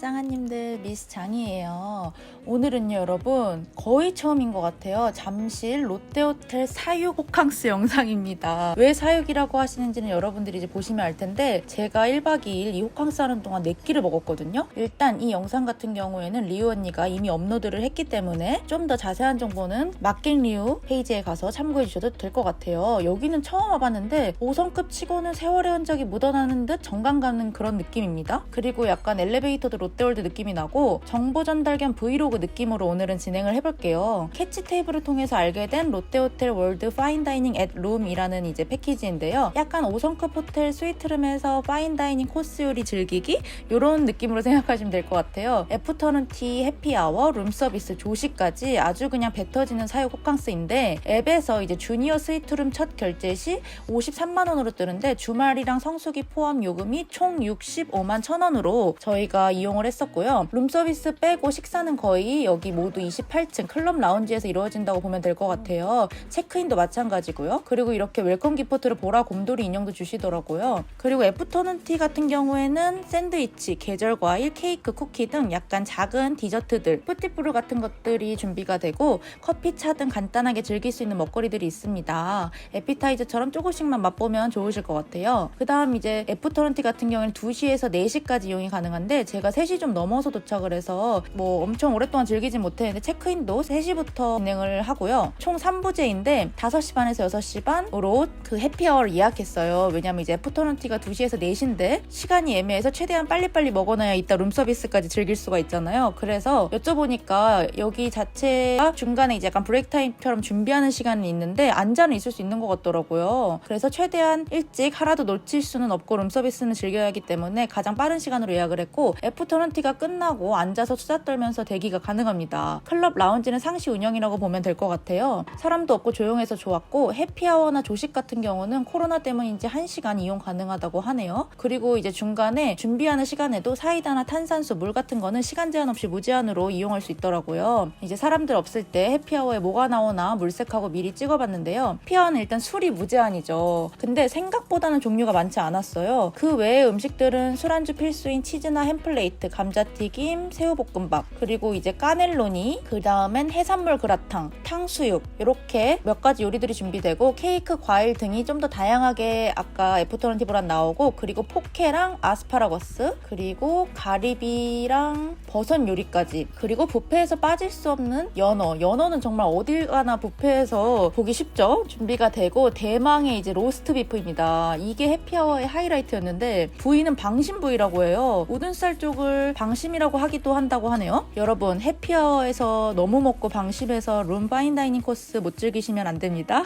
짱아님들, 미스 장이에요. 오늘은요 여러분 거의 처음인 것 같아요. 잠실 롯데호텔 사육 호캉스 영상입니다. 왜 사육이라고 하시는지는 여러분들이 이제 보시면 알 텐데, 제가 1박 2일 이 호캉스 하는 동안 4끼를 먹었거든요. 일단 이 영상 같은 경우에는 리우 언니가 이미 업로드를 했기 때문에 좀 더 자세한 정보는 막갱리우 페이지에 가서 참고해 주셔도 될 것 같아요. 여기는 처음 와봤는데 5성급 치고는 세월의 흔적이 묻어나는 듯 정감 가는 그런 느낌입니다. 그리고 약간 엘리베이터도 롯데월드 느낌이 나고 정보 전달 겸 브이로그 느낌으로 오늘은 진행을 해볼게요. 캐치 테이블을 통해서 알게 된 롯데호텔 월드 파인다이닝 앳 룸이라는 이제 패키지인데요. 약간 5성급 호텔 스위트룸에서 파인다이닝 코스 요리 즐기기 이런 느낌으로 생각하시면 될 것 같아요. 애프터눈 티, 해피아워, 룸서비스, 조식까지 아주 그냥 배 터지는 사육 호캉스인데, 앱에서 이제 주니어 스위트룸 첫 결제 시 53만원으로 뜨는데 주말이랑 성수기 포함 요금이 총 65만 1,000원으로 저희가 이용을 했었고요. 룸서비스 빼고 식사는 거의 여기 모두 28층 클럽 라운지에서 이루어진다고 보면 될 것 같아요. 체크인도 마찬가지고요. 그리고 이렇게 웰컴 기프트를 보라 곰돌이 인형도 주시더라고요. 그리고 애프터눈 티 같은 경우에는 샌드위치, 계절 과일, 케이크, 쿠키 등 약간 작은 디저트들, 푸티프루 같은 것들이 준비가 되고 커피, 차 등 간단하게 즐길 수 있는 먹거리들이 있습니다. 에피타이저처럼 조금씩만 맛보면 좋으실 것 같아요. 그 다음 이제 애프터눈 티 같은 경우에는 2시에서 4시까지 이용이 가능한데, 제가 3시 좀 넘어서 도착을 해서 뭐 엄청 오랫동안 즐기진 못했는데 체크인도 3시부터 진행을 하고요. 총 3부제인데 5시 반에서 6시 반으로 그 해피아워를 예약했어요. 왜냐면 이제 애프터눈 티가 2시에서 4시인데 시간이 애매해서 최대한 빨리빨리 먹어놔야 이따 룸서비스까지 즐길 수가 있잖아요. 그래서 여쭤보니까 여기 자체가 중간에 이제 약간 브레이크 타임처럼 준비하는 시간이 있는데 앉아는 있을 수 있는 것 같더라고요. 그래서 최대한 일찍 하나도 놓칠 수는 없고 룸서비스는 즐겨야 하기 때문에 가장 빠른 시간으로 예약을 했고, 애프터눈 티가 끝나고 앉아서 수다 떨면서 대기가 가능합니다. 클럽 라운지는 상시 운영이라고 보면 될 것 같아요. 사람도 없고 조용해서 좋았고, 해피아워나 조식 같은 경우는 코로나 때문인지 1시간 이용 가능하다고 하네요. 그리고 이제 중간에 준비하는 시간에도 사이다나 탄산수, 물 같은 거는 시간 제한 없이 무제한으로 이용할 수 있더라고요. 이제 사람들 없을 때 해피아워에 뭐가 나오나 물색하고 미리 찍어봤는데요. 해피아워는 일단 술이 무제한이죠. 근데 생각보다는 종류가 많지 않았어요. 그 외의 음식들은 술안주 필수인 치즈나 햄플레이트, 감자튀김, 새우볶음밥, 그리고 이제 까넬로니, 그 다음엔 해산물 그라탕, 탕수육, 이렇게 몇 가지 요리들이 준비되고, 케이크, 과일 등이 좀 더 다양하게 아까 애프터눈 티보다 나오고, 그리고 포케랑 아스파라거스, 그리고 가리비랑 버섯 요리까지, 그리고 뷔페에서 빠질 수 없는 연어는 정말 어딜 가나 뷔페에서 보기 쉽죠? 준비가 되고, 대망의 이제 로스트 비프입니다. 이게 해피아워의 하이라이트였는데 부위는 방심 부위라고 해요. 우둔살 쪽을 방심이라고 하기도 한다고 하네요. 여러분, 해피아워에서 너무 먹고 방심해서 룸 파인다이닝 코스 못 즐기시면 안 됩니다.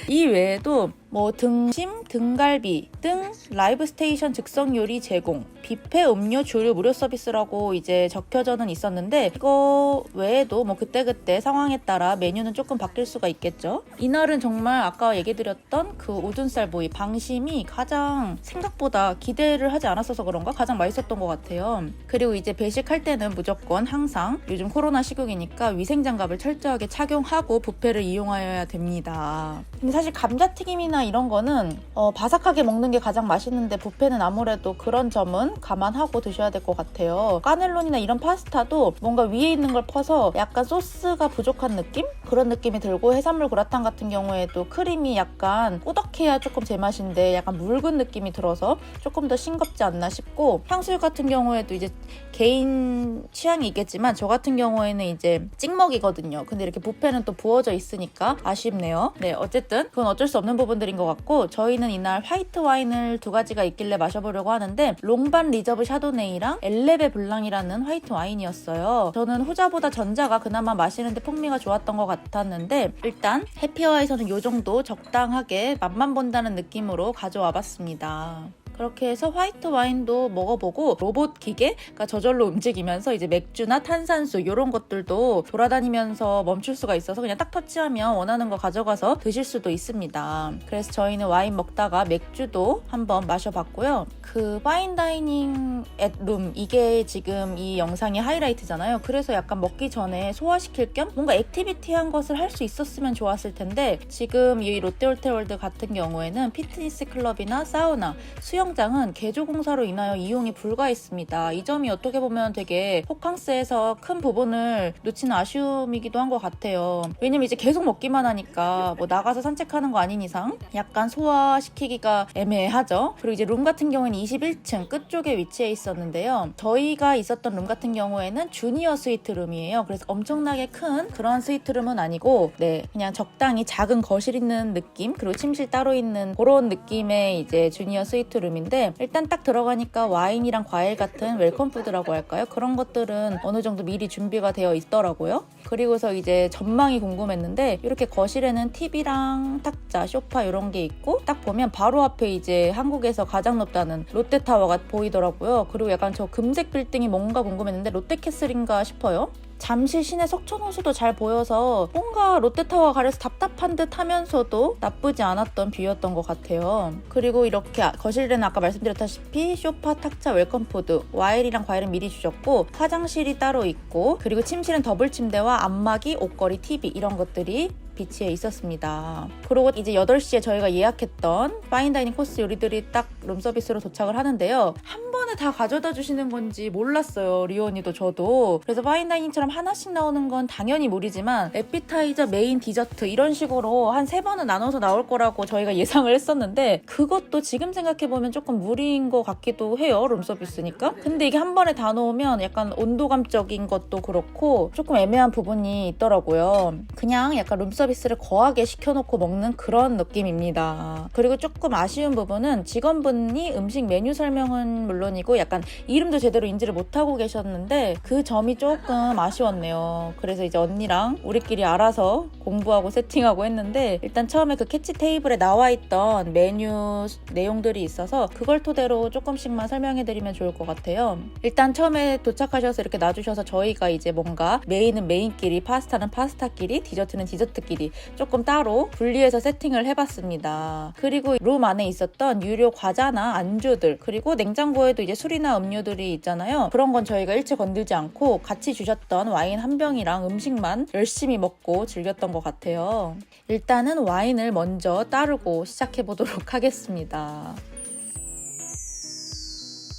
이 외에도 뭐 등심, 등갈비 등 라이브 스테이션 즉석 요리 제공, 뷔페 음료 주류 무료 서비스라고 이제 적혀져는 있었는데, 이거 외에도 뭐 그때그때 상황에 따라 메뉴는 조금 바뀔 수가 있겠죠. 이날은 정말 아까 얘기드렸던 그 우둔살 부위 방심이 가장 생각보다 기대를 하지 않았어서 그런가 가장 맛있었던 것 같아요. 그리고 이제 배식할 때는 무조건 항상 요즘 코로나 시국이니까 위생장갑을 철저하게 착용하고 뷔페를 이용하여야 됩니다. 근데 사실 감자튀김이나 이런 거는 바삭하게 먹는 게 가장 맛있는데, 뷔페는 아무래도 그런 점은 감안하고 드셔야 될 것 같아요. 까넬론이나 이런 파스타도 뭔가 위에 있는 걸 퍼서 약간 소스가 부족한 느낌? 그런 느낌이 들고, 해산물 그라탕 같은 경우에도 크림이 약간 꾸덕해야 조금 제맛인데 약간 묽은 느낌이 들어서 조금 더 싱겁지 않나 싶고, 탕수육 같은 경우에도 이제 개인 취향이 있겠지만 저 같은 경우에는 이제 찍먹이거든요. 근데 이렇게 뷔페는 또 부어져 있으니까 아쉽네요. 네, 어쨌든 그건 어쩔 수 없는 부분들인 것 같고, 저희는 이날 화이트 와인을 2가지가 있길래 마셔보려고 하는데, 롱반 리저브 샤도네이랑 엘레베 블랑이라는 화이트 와인이었어요. 저는 후자보다 전자가 그나마 마시는데 풍미가 좋았던 것 같았는데, 일단 해피아워에서는 요 정도 적당하게 맛만 본다는 느낌으로 가져와 봤습니다. 그렇게 해서 화이트 와인도 먹어보고, 로봇 기계가 저절로 움직이면서 이제 맥주나 탄산수 이런 것들도 돌아다니면서 멈출 수가 있어서 그냥 딱 터치하면 원하는 거 가져가서 드실 수도 있습니다. 그래서 저희는 와인 먹다가 맥주도 한번 마셔봤고요. 그 파인다이닝 앳 룸, 이게 지금 이 영상의 하이라이트잖아요. 그래서 약간 먹기 전에 소화시킬 겸 뭔가 액티비티한 것을 할 수 있었으면 좋았을 텐데, 지금 이 롯데호텔 월드 같은 경우에는 피트니스 클럽이나 사우나, 수영 수영장은 개조 공사로 인하여 이용이 불가했습니다. 이 점이 어떻게 보면 되게 호캉스에서 큰 부분을 놓치는 아쉬움이기도 한 것 같아요. 왜냐면 이제 계속 먹기만 하니까 뭐 나가서 산책하는 거 아닌 이상 약간 소화시키기가 애매하죠. 그리고 이제 룸 같은 경우에는 21층 끝쪽에 위치해 있었는데요. 저희가 있었던 룸 같은 경우에는 주니어 스위트 룸이에요. 그래서 엄청나게 큰 그런 스위트 룸은 아니고 그냥 적당히 작은 거실 있는 느낌, 그리고 침실 따로 있는 그런 느낌의 이제 주니어 스위트 룸인데, 일단 딱 들어가니까 와인이랑 과일 같은 웰컴 푸드라고 할까요? 그런 것들은 어느 정도 미리 준비가 되어 있더라고요. 그리고서 이제 전망이 궁금했는데, 이렇게 거실에는 TV랑 탁자, 소파 이런 게 있고, 딱 보면 바로 앞에 이제 한국에서 가장 높다는 롯데타워가 보이더라고요. 그리고 약간 저 금색 빌딩이 뭔가 궁금했는데 롯데캐슬인가 싶어요. 잠실 시내 석촌호수도 잘 보여서 뭔가 롯데타워 가려서 답답한 듯 하면서도 나쁘지 않았던 뷰였던 것 같아요. 그리고 이렇게 거실에는 아까 말씀드렸다시피 소파, 탁자, 웰컴푸드, 와인이랑 과일은 미리 주셨고, 화장실이 따로 있고, 그리고 침실은 더블 침대와 안마기, 옷걸이, TV 이런 것들이 비치해 있었습니다. 그리고 이제 8시에 저희가 예약했던 파인다이닝 코스 요리들이 딱 룸서비스로 도착을 하는데요. 한 번에 다 가져다 주시는 건지 몰랐어요. 리온이도 저도. 그래서 파인다이닝처럼 하나씩 나오는 건 당연히 무리지만 에피타이저, 메인, 디저트 이런 식으로 한 3번은 나눠서 나올 거라고 저희가 예상을 했었는데, 그것도 지금 생각해보면 조금 무리인 것 같기도 해요. 룸서비스니까. 근데 이게 한 번에 다 놓으면 약간 온도감적인 것도 그렇고 조금 애매한 부분이 있더라고요. 그냥 약간 룸서비스를 거하게 시켜놓고 먹는 그런 느낌입니다. 그리고 조금 아쉬운 부분은 직원분이 음식 메뉴 설명은 물론이고 약간 이름도 제대로 인지를 못하고 계셨는데, 그 점이 조금 아쉬웠네요. 그래서 이제 언니랑 우리끼리 알아서 공부하고 세팅하고 했는데, 일단 처음에 그 캐치 테이블에 나와있던 메뉴 내용들이 있어서 그걸 토대로 조금씩만 설명해드리면 좋을 것 같아요. 일단 처음에 도착하셔서 이렇게 놔주셔서 저희가 이제 뭔가 메인은 메인끼리, 파스타는 파스타끼리, 디저트는 디저트끼리 조금 따로 분리해서 세팅을 해봤습니다. 그리고 룸 안에 있었던 유료 과자나 안주들, 그리고 냉장고에도 이제 술이나 음료들이 있잖아요. 그런 건 저희가 일체 건들지 않고 같이 주셨던 와인 한 병이랑 음식만 열심히 먹고 즐겼던 것 같아요. 일단은 와인을 먼저 따르고 시작해보도록 하겠습니다.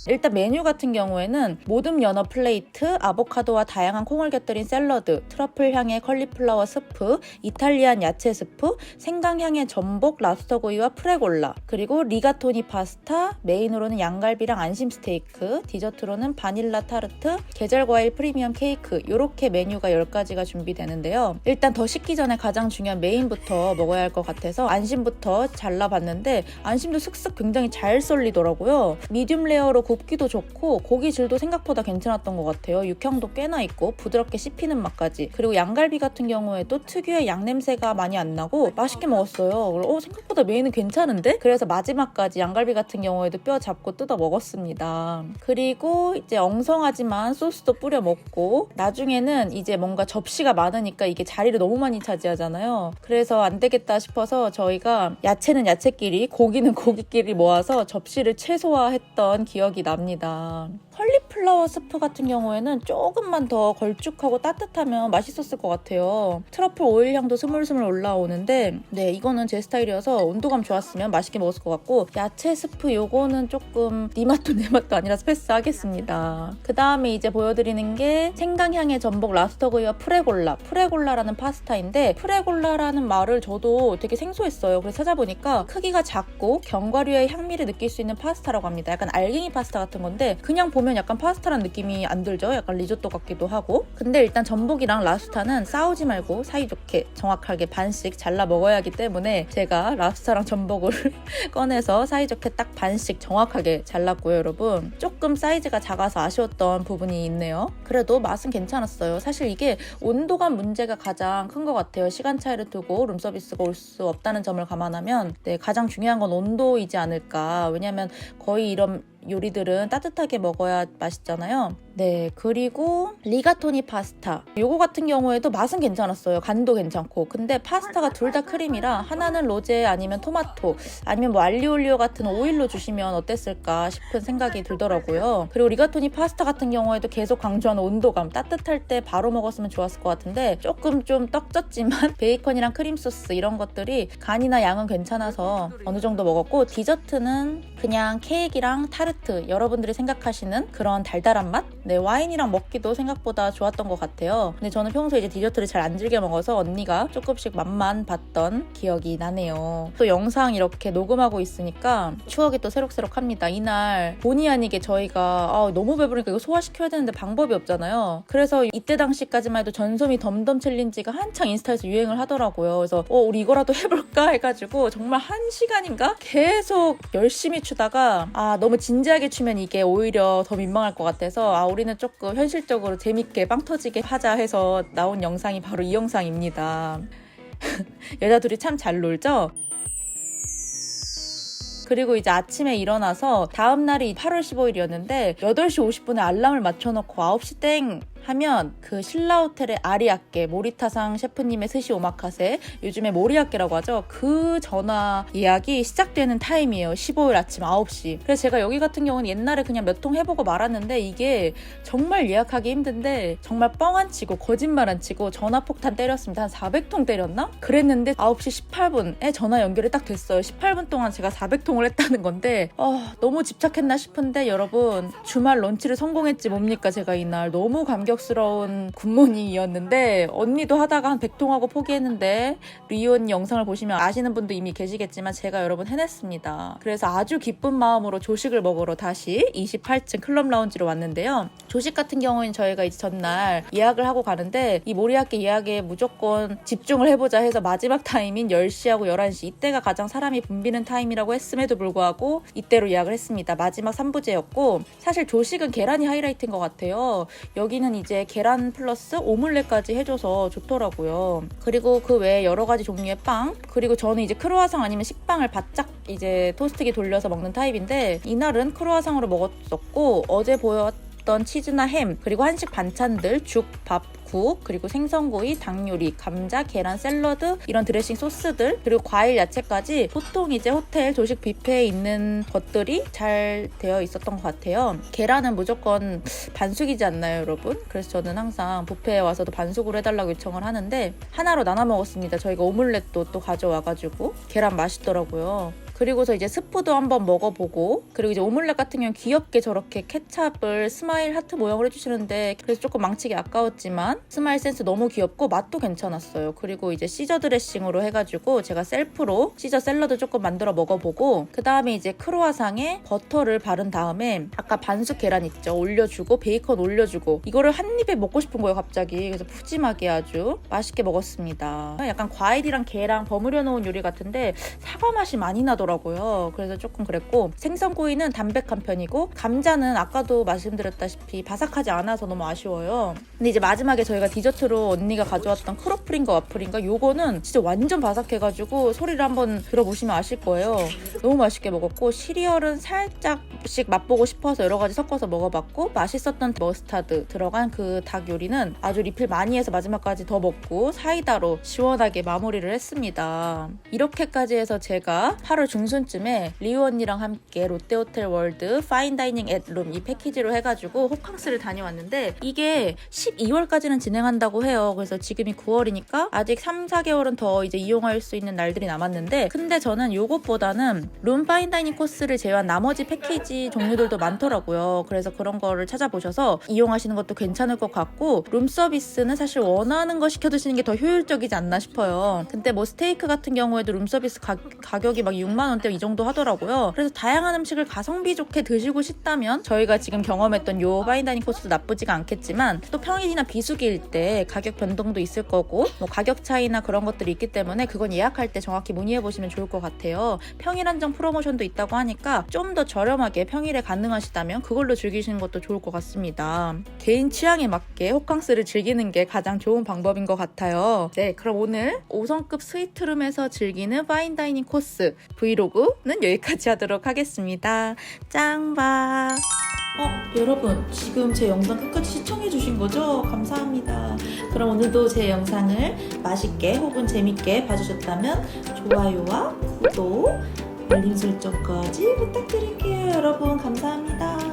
일단 메뉴 같은 경우에는 모듬 연어 플레이트, 아보카도와 다양한 콩을 곁들인 샐러드, 트러플 향의 컬리플라워 스프, 이탈리안 야채 스프, 생강 향의 전복, 랍스터구이와 프레골라, 그리고 리가토니 파스타, 메인으로는 양갈비랑 안심 스테이크, 디저트로는 바닐라 타르트, 계절과일 프리미엄 케이크, 이렇게 메뉴가 10가지가 준비되는데요. 일단 더 식기 전에 가장 중요한 메인부터 먹어야 할 것 같아서 안심부터 잘라봤는데, 안심도 슥슥 굉장히 잘 썰리더라고요. 미디움 레어로 굽기도 좋고 고기 질도 생각보다 괜찮았던 것 같아요. 육향도 꽤나 있고 부드럽게 씹히는 맛까지. 그리고 양갈비 같은 경우에도 특유의 양 냄새가 많이 안 나고 맛있게 먹었어요. 생각보다 메인은 괜찮은데? 그래서 마지막까지 양갈비 같은 경우에도 뼈 잡고 뜯어 먹었습니다. 그리고 이제 엉성하지만 소스도 뿌려 먹고, 나중에는 이제 뭔가 접시가 많으니까 이게 자리를 너무 많이 차지하잖아요. 그래서 안 되겠다 싶어서 저희가 야채는 야채끼리, 고기는 고기끼리 모아서 접시를 최소화했던 기억이 납니다. 컬리플라워 스프 같은 경우에는 조금만 더 걸쭉하고 따뜻하면 맛있었을 것 같아요. 트러플 오일 향도 스물스물 올라오는데, 이거는 제 스타일이어서 온도감 좋았으면 맛있게 먹었을 것 같고, 야채 스프 요거는 조금 네 맛도 내 맛도 아니라서 패스하겠습니다. 그 다음에 이제 보여드리는 게 생강향의 전복 랍스터구이와 프레골라라는 파스타인데, 프레골라라는 말을 저도 되게 생소했어요. 그래서 찾아보니까 크기가 작고 견과류의 향미를 느낄 수 있는 파스타라고 합니다. 약간 알갱이 파스타 같은 건데, 그냥 보면 약간 파스타란 느낌이 안 들죠? 약간 리조또 같기도 하고. 근데 일단 전복이랑 랍스타는 싸우지 말고 사이좋게 정확하게 반씩 잘라 먹어야 하기 때문에 제가 랍스타랑 전복을 꺼내서 사이좋게 딱 반씩 정확하게 잘랐고요, 여러분. 조금 사이즈가 작아서 아쉬웠던 부분이 있네요. 그래도 맛은 괜찮았어요. 사실 이게 온도감 문제가 가장 큰 것 같아요. 시간 차이를 두고 룸서비스가 올 수 없다는 점을 감안하면 가장 중요한 건 온도이지 않을까. 왜냐면 거의 이런 요리들은 따뜻하게 먹어야 맛있잖아요. 네, 그리고 리가토니 파스타. 요거 같은 경우에도 맛은 괜찮았어요. 간도 괜찮고. 근데 파스타가 둘 다 크림이라 하나는 로제 아니면 토마토 아니면 뭐 알리올리오 같은 오일로 주시면 어땠을까 싶은 생각이 들더라고요. 그리고 리가토니 파스타 같은 경우에도 계속 강조하는 온도감. 따뜻할 때 바로 먹었으면 좋았을 것 같은데 조금 좀 떡졌지만 베이컨이랑 크림 소스 이런 것들이 간이나 양은 괜찮아서 어느 정도 먹었고, 디저트는 그냥 케이크랑 타르트, 여러분들이 생각하시는 그런 달달한 맛? 네, 와인이랑 먹기도 생각보다 좋았던 것 같아요. 근데 저는 평소에 이제 디저트를 잘 안 즐겨 먹어서 언니가 조금씩 맛만 봤던 기억이 나네요. 또 영상 이렇게 녹음하고 있으니까 추억이 또 새록새록합니다. 이날 본의 아니게 저희가 너무 배부르니까 이거 소화시켜야 되는데 방법이 없잖아요. 그래서 이때 당시까지만 해도 전소미 덤덤 챌린지가 한창 인스타에서 유행을 하더라고요. 그래서 우리 이거라도 해볼까 해가지고 정말 1시간인가 계속 열심히 추다가 너무 진지하게 추면 이게 오히려 더 민망할 것 같아서 우리는 조금 현실적으로 재밌게 빵 터지게 하자 해서 나온 영상이 바로 이 영상입니다. 여자 둘이 참 잘 놀죠? 그리고 이제 아침에 일어나서 다음 날이 8월 15일이었는데 8시 50분에 알람을 맞춰놓고 9시 땡 하면 그 신라호텔의 아리아케, 모리타상 셰프님의 스시 오마카세, 요즘에 모리아케라고 하죠. 그 전화 예약이 시작되는 타임이에요. 15일 아침 9시. 그래서 제가 여기 같은 경우는 옛날에 그냥 몇 통 해보고 말았는데 이게 정말 예약하기 힘든데 정말 뻥 안 치고 거짓말 안 치고 전화 폭탄 때렸습니다. 한 400통 때렸나? 그랬는데 9시 18분에 전화 연결이 딱 됐어요. 18분 동안 제가 400통을 했다는 건데 너무 집착했나 싶은데 여러분, 주말 런치를 성공했지 뭡니까. 제가 이날 너무 감격스러운 굿모닝이었는데 언니도 하다가 한 100통하고 포기했는데 리온 영상을 보시면 아시는 분도 이미 계시겠지만 제가 여러분 해냈습니다. 그래서 아주 기쁜 마음으로 조식을 먹으러 다시 28층 클럽 라운지로 왔는데요. 조식 같은 경우는 저희가 이제 전날 예약을 하고 가는데 이 모리아케 예약에 무조건 집중을 해보자 해서 마지막 타임인 10시하고 11시, 이때가 가장 사람이 붐비는 타임이라고 했음에도 불구하고 이때로 예약을 했습니다. 마지막 3부제였고 사실 조식은 계란이 하이라이트인 것 같아요. 여기는 이제 계란 플러스 오믈렛까지 해줘서 좋더라고요. 그리고 그 외에 여러 가지 종류의 빵, 그리고 저는 이제 크루아상 아니면 식빵을 바짝 이제 토스트기 돌려서 먹는 타입인데 이날은 크루아상으로 먹었었고, 어제 보였던 치즈나 햄, 그리고 한식 반찬들, 죽, 밥, 국, 그리고 생선구이, 닭 요리, 감자, 계란, 샐러드, 이런 드레싱 소스들, 그리고 과일, 야채까지 보통 이제 호텔 조식 뷔페에 있는 것들이 잘 되어 있었던 것 같아요. 계란은 무조건 반숙이지 않나요, 여러분? 그래서 저는 항상 뷔페에 와서도 반숙으로 해달라고 요청을 하는데 하나로 나눠 먹었습니다. 저희가 오믈렛도 또 가져와가지고 계란 맛있더라고요. 그리고서 이제 스프도 한번 먹어보고, 그리고 이제 오믈렛 같은 경우는 귀엽게 저렇게 케찹을 스마일 하트 모양으로 해주시는데 그래서 조금 망치기 아까웠지만 스마일 센스 너무 귀엽고 맛도 괜찮았어요. 그리고 이제 시저 드레싱으로 해가지고 제가 셀프로 시저 샐러드 조금 만들어 먹어보고, 그 다음에 이제 크루아상에 버터를 바른 다음에 아까 반숙 계란 있죠? 올려주고 베이컨 올려주고, 이거를 한 입에 먹고 싶은 거예요 갑자기. 그래서 푸짐하게 아주 맛있게 먹었습니다. 약간 과일이랑 게랑 버무려 놓은 요리 같은데 사과 맛이 많이 나더라고요. 그래서 조금 그랬고, 생선구이는 담백한 편이고 감자는 아까도 말씀드렸다시피 바삭하지 않아서 너무 아쉬워요. 근데 이제 마지막에 저희가 디저트로 언니가 가져왔던 크로플인가 와플인가, 요거는 진짜 완전 바삭해가지고 소리를 한번 들어보시면 아실 거예요. 너무 맛있게 먹었고, 시리얼은 살짝씩 맛보고 싶어서 여러 가지 섞어서 먹어봤고, 맛있었던 머스타드 들어간 그 닭 요리는 아주 리필 많이 해서 마지막까지 더 먹고 사이다로 시원하게 마무리를 했습니다. 이렇게까지 해서 제가 8월 중순쯤에 리우 언니랑 함께 롯데호텔 월드 파인다이닝 앳 룸 이 패키지로 해가지고 호캉스를 다녀왔는데 이게 12월까지는 진행한다고 해요. 그래서 지금이 9월이니까 아직 3, 4개월은 더 이제 이용할 수 있는 날들이 남았는데, 근데 저는 요것보다는 룸 파인다이닝 코스를 제외한 나머지 패키지 종류들도 많더라고요. 그래서 그런 거를 찾아보셔서 이용하시는 것도 괜찮을 것 같고, 룸 서비스는 사실 원하는 거 시켜 드시는 게 더 효율적이지 않나 싶어요. 근데 뭐 스테이크 같은 경우에도 룸 서비스 가격이 막 6만 원대 이 정도 하더라고요. 그래서 다양한 음식을 가성비 좋게 드시고 싶다면 저희가 지금 경험했던 요 파인다이닝 코스도 나쁘지가 않겠지만, 또 평일이나 비수기일 때 가격 변동도 있을 거고 뭐 가격 차이나 그런 것들이 있기 때문에 그건 예약할 때 정확히 문의해 보시면 좋을 것 같아요. 평일 한정 프로모션도 있다고 하니까 좀 더 저렴하게 평일에 가능하시다면 그걸로 즐기시는 것도 좋을 것 같습니다. 개인 취향에 맞게 호캉스를 즐기는 게 가장 좋은 방법인 것 같아요. 네, 그럼 오늘 5성급 스위트룸에서 즐기는 파인다이닝 코스 브이로그는 여기까지 하도록 하겠습니다. 짱바. 여러분 지금 제 영상 끝까지 시청해주신 거죠? 감사합니다. 그럼 오늘도 제 영상을 맛있게 혹은 재밌게 봐주셨다면 좋아요와 구독, 알림 설정까지 부탁드릴게요. 여러분 감사합니다.